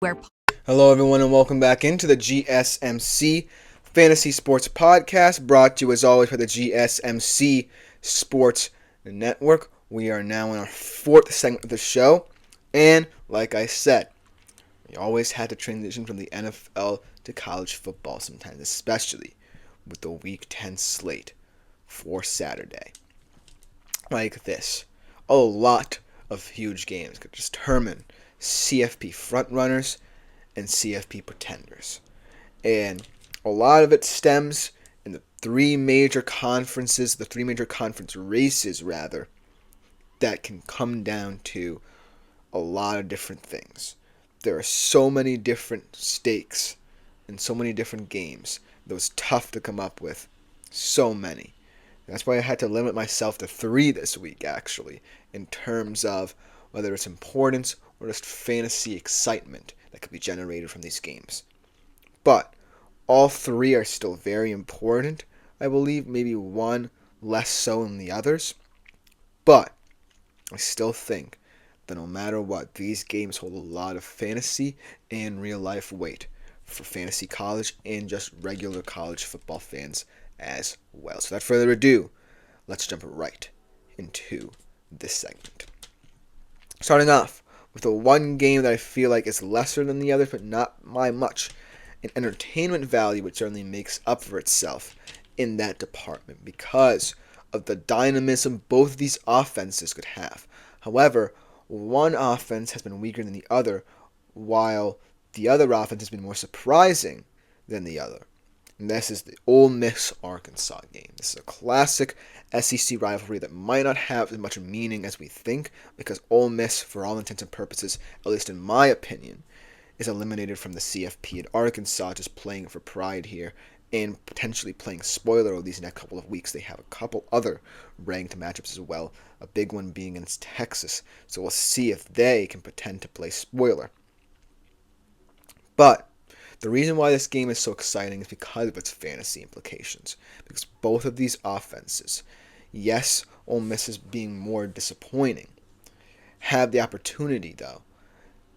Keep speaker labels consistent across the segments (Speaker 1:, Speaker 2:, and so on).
Speaker 1: Hello, everyone, and welcome back into the GSMC Fantasy Sports Podcast, brought to you as always by the GSMC Sports Network. We are now in our fourth segment of the show, and like I said, we always had to transition from the NFL to college football sometimes, especially with the Week 10 slate for Saturday. Like this, a lot of huge games could determine CFP frontrunners and CFP pretenders. And a lot of it stems in the three major conference races, that can come down to a lot of different things. There are so many different stakes and so many different games that was tough to come up with. So many. That's why I had to limit myself to 3 this week, actually, in terms of whether it's importance or just fantasy excitement that could be generated from these games. But all 3 are still very important, I believe, maybe one less so than the others. But I still think that no matter what, these games hold a lot of fantasy and real life weight for fantasy college and just regular college football fans as well. So without further ado, let's jump right into this segment. Starting off with the one game that I feel like is lesser than the others, but not by much. An entertainment value which certainly makes up for itself in that department because of the dynamism both of these offenses could have. However, one offense has been weaker than the other, while the other offense has been more surprising than the other. And this is the Ole Miss-Arkansas game. This is a classic SEC rivalry that might not have as much meaning as we think because Ole Miss, for all intents and purposes, at least in my opinion, is eliminated from the CFP, and Arkansas just playing for pride here and potentially playing spoiler over these next couple of weeks. They have a couple other ranked matchups as well, a big one being against Texas. So we'll see if they can pretend to play spoiler. But the reason why this game is so exciting is because of its fantasy implications. Because both of these offenses, yes, Ole Miss is being more disappointing, have the opportunity, though,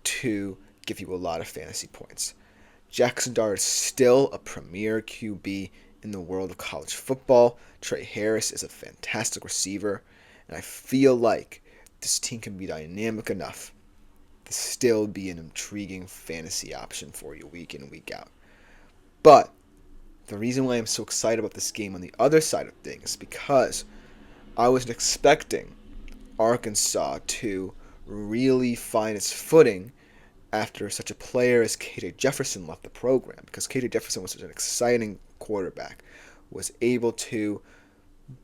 Speaker 1: to give you a lot of fantasy points. Jackson Dart is still a premier QB in the world of college football. Trey Harris is a fantastic receiver. And I feel like this team can be dynamic enough to still be an intriguing fantasy option for you week in and week out. But the reason why I'm so excited about this game on the other side of things is because I wasn't expecting Arkansas to really find its footing after such a player as KJ Jefferson left the program, because KJ Jefferson was such an exciting quarterback, was able to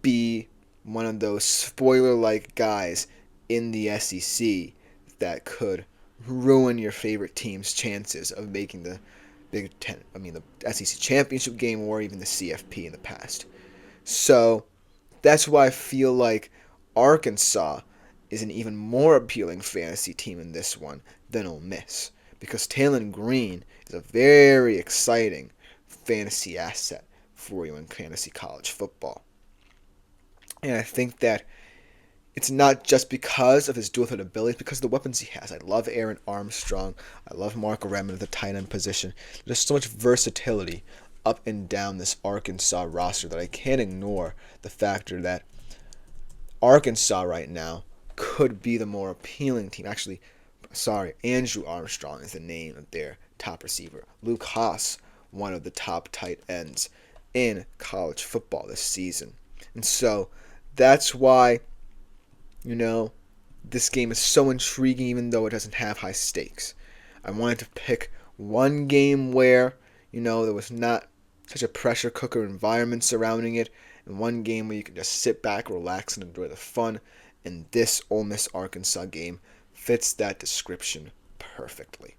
Speaker 1: be one of those spoiler-like guys in the SEC that could ruin your favorite team's chances of making the Big Ten, the SEC championship game or even the CFP in the past. So that's why I feel like Arkansas is an even more appealing fantasy team in this one than Ole Miss, because Talon Green is a very exciting fantasy asset for you in fantasy college football. And I think that it's not just because of his dual threat abilities, because of the weapons he has. I love Aaron Armstrong. I love Mark Redmond at the tight end position. There's so much versatility up and down this Arkansas roster that I can't ignore the factor that Arkansas right now could be the more appealing team. Actually, Andrew Armstrong is the name of their top receiver. Luke Haas, one of the top tight ends in college football this season. And so that's why, this game is so intriguing even though it doesn't have high stakes. I wanted to pick one game where, there was not such a pressure cooker environment surrounding it, and one game where you can just sit back, relax, and enjoy the fun. And this Ole Miss-Arkansas game fits that description perfectly.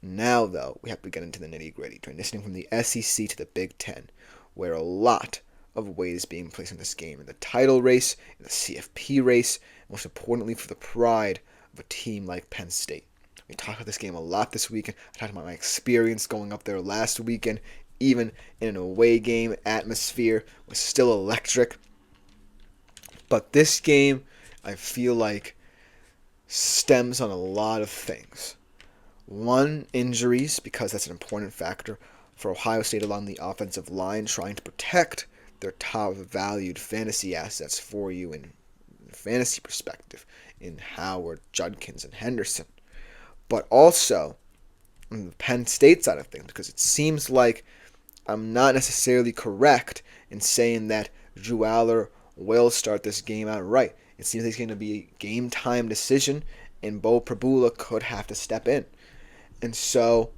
Speaker 1: Now, though, we have to get into the nitty-gritty, transitioning from the SEC to the Big Ten, where a lot of weight is being placed in this game, in the title race, in the CFP race, and most importantly for the pride of a team like Penn State. We talked about this game a lot this weekend. I talked about my experience going up there last weekend. Even in an away game, atmosphere was still electric. But this game, I feel like, stems on a lot of things. One, injuries, because that's an important factor for Ohio State along the offensive line, trying to protect their top valued fantasy assets for you in fantasy perspective in Howard, Judkins, and Henderson. But also on the Penn State side of things, because it seems like I'm not necessarily correct in saying that Drew Aller will start this game out right. It seems like it's going to be a game time decision, and Bo Prabula could have to step in. And so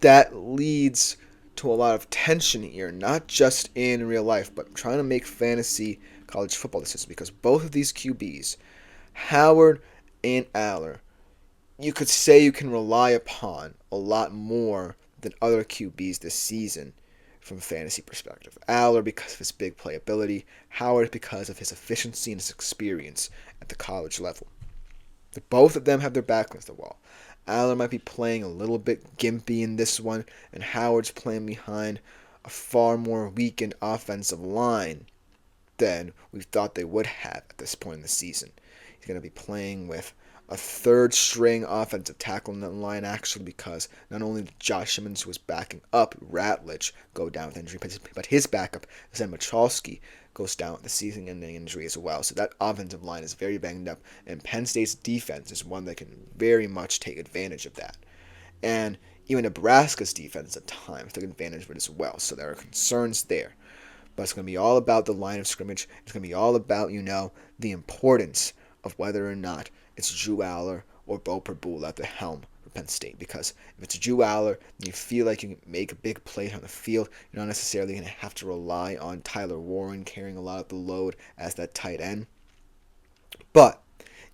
Speaker 1: that leads to a lot of tension here, not just in real life, but trying to make fantasy college football decisions, because both of these QBs, Howard and Aller, you could say you can rely upon a lot more than other QBs this season from a fantasy perspective. Aller because of his big playability, Howard because of his efficiency and his experience at the college level. Both of them have their back against the wall. Aller might be playing a little bit gimpy in this one, and Howard's playing behind a far more weakened offensive line than we thought they would have at this point in the season. He's going to be playing with a third-string offensive tackle in the line, actually, because not only did Josh Simmons, who was backing up Ratledge, go down with injury, but his backup, Zen Michalski, goes down with the season-ending injury as well. So that offensive line is very banged up, and Penn State's defense is one that can very much take advantage of that. And even Nebraska's defense at times took advantage of it as well, so there are concerns there. But it's going to be all about the line of scrimmage. It's going to be all about, the importance of whether or not it's Drew Aller or Bo Prabula at the helm for Penn State. Because if it's Drew Aller and you feel like you can make a big play on the field, you're not necessarily going to have to rely on Tyler Warren carrying a lot of the load as that tight end. But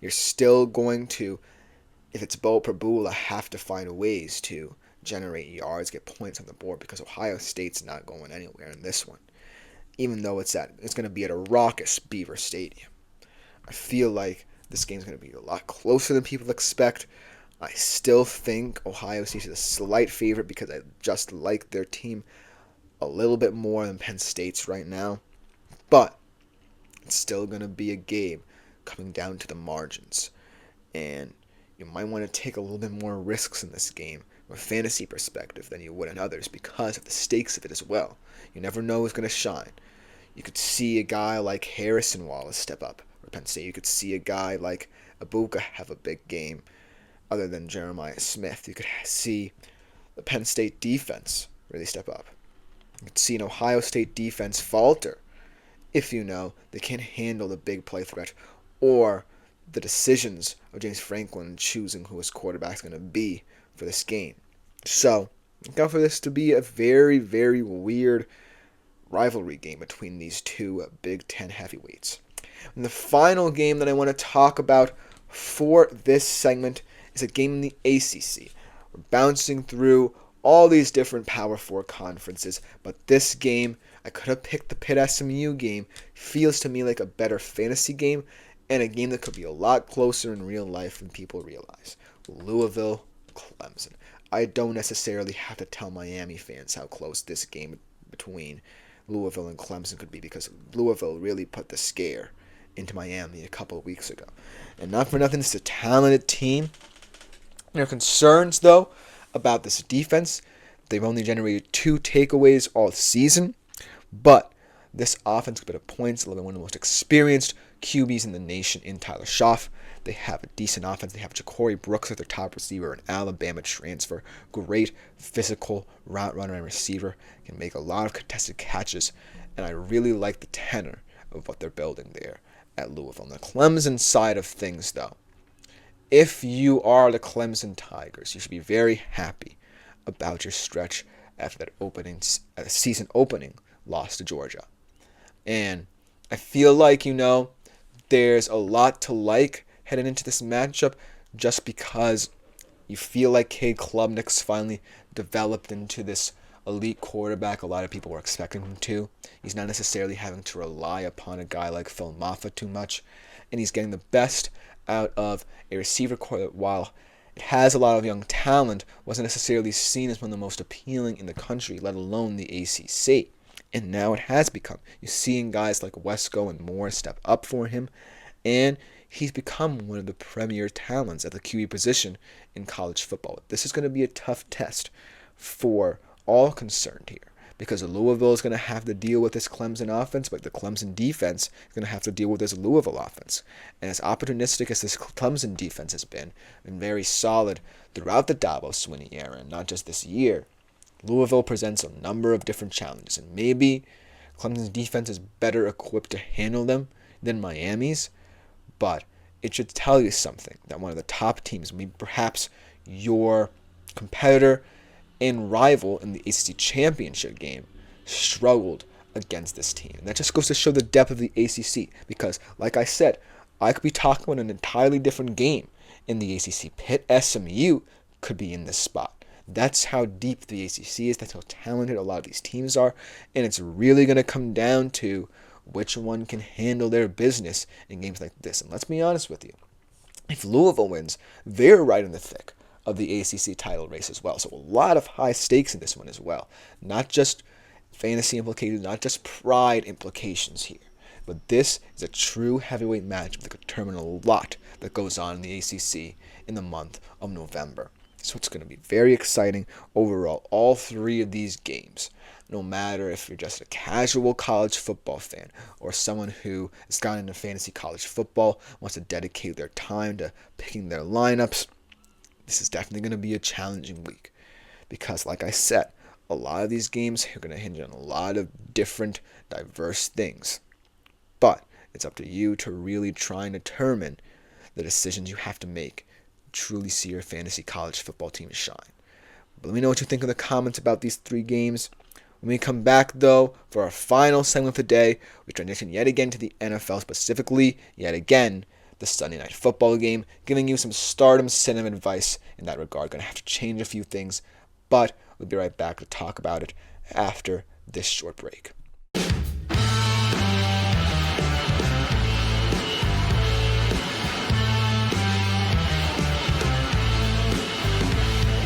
Speaker 1: you're still going to, if it's Bo Prabula, have to find ways to generate yards, get points on the board, because Ohio State's not going anywhere in this one. Even though it's going to be at a raucous Beaver Stadium. I feel like this game's going to be a lot closer than people expect. I still think Ohio State is a slight favorite because I just like their team a little bit more than Penn State's right now. But it's still going to be a game coming down to the margins. And you might want to take a little bit more risks in this game from a fantasy perspective than you would in others because of the stakes of it as well. You never know who's going to shine. You could see a guy like Harrison Wallace step up for Penn State. You could see a guy like Ibuka have a big game other than Jeremiah Smith. You could see the Penn State defense really step up. You could see an Ohio State defense falter if they can't handle the big play threat or the decisions of James Franklin choosing who his quarterback is going to be for this game. So, look out for this to be a very, very weird rivalry game between these two Big Ten heavyweights. And the final game that I want to talk about for this segment is a game in the ACC. We're bouncing through all these different Power 4 conferences, but this game, I could have picked the Pitt SMU game, feels to me like a better fantasy game and a game that could be a lot closer in real life than people realize. Louisville, Clemson. I don't necessarily have to tell Miami fans how close this game between Louisville and Clemson could be, because Louisville really put the scare into Miami a couple of weeks ago. And not for nothing, it's a talented team. There are concerns, though, about this defense. They've only generated 2 takeaways all season, but this offense could put up points. One of the most experienced QBs in the nation in Tyler Schaff. They have a decent offense. They have Ja'Cory Brooks as their top receiver, an Alabama transfer. Great physical route runner and receiver. Can make a lot of contested catches. And I really like the tenor of what they're building there at Louisville. On the Clemson side of things, though, if you are the Clemson Tigers, you should be very happy about your stretch after that season opening loss to Georgia. And I feel like, there's a lot to like heading into this matchup just because you feel like Cade Klubnik's finally developed into this elite quarterback a lot of people were expecting him to. He's not necessarily having to rely upon a guy like Phil Maffa too much, and he's getting the best out of a receiver core that, while it has a lot of young talent, wasn't necessarily seen as one of the most appealing in the country, let alone the ACC. And now it has become. You're seeing guys like Wesco and Moore step up for him, and he's become one of the premier talents at the QB position in college football. This is going to be a tough test for all concerned here, because Louisville is going to have to deal with this Clemson offense, but the Clemson defense is going to have to deal with this Louisville offense. And as opportunistic as this Clemson defense has been, and very solid throughout the Dabo Swinney era, and not just this year, Louisville presents a number of different challenges, and maybe Clemson's defense is better equipped to handle them than Miami's, but it should tell you something that one of the top teams, maybe perhaps your competitor and rival in the ACC championship game, struggled against this team. And that just goes to show the depth of the ACC, because, like I said, I could be talking about an entirely different game in the ACC. Pitt SMU could be in this spot. That's how deep the ACC is. That's how talented a lot of these teams are. And it's really going to come down to which one can handle their business in games like this. And let's be honest with you. If Louisville wins, they're right in the thick of the ACC title race as well. So a lot of high stakes in this one as well. Not just fantasy implications, not just pride implications here. But this is a true heavyweight match that could determine a lot that goes on in the ACC in the month of November. So it's going to be very exciting overall. All three of these games, no matter if you're just a casual college football fan or someone who has gotten into fantasy college football, wants to dedicate their time to picking their lineups, this is definitely going to be a challenging week. Because, like I said, a lot of these games are going to hinge on a lot of different, diverse things. But it's up to you to really try and determine the decisions you have to make truly see your fantasy college football team shine. But let me know what you think in the comments about these three games. When we come back, though, for our final segment of the day, we transition yet again to the NFL, specifically, yet again, the Sunday Night Football game, giving you some stardom cinema advice in that regard. Going to have to change a few things, but we'll be right back to talk about it after this short break.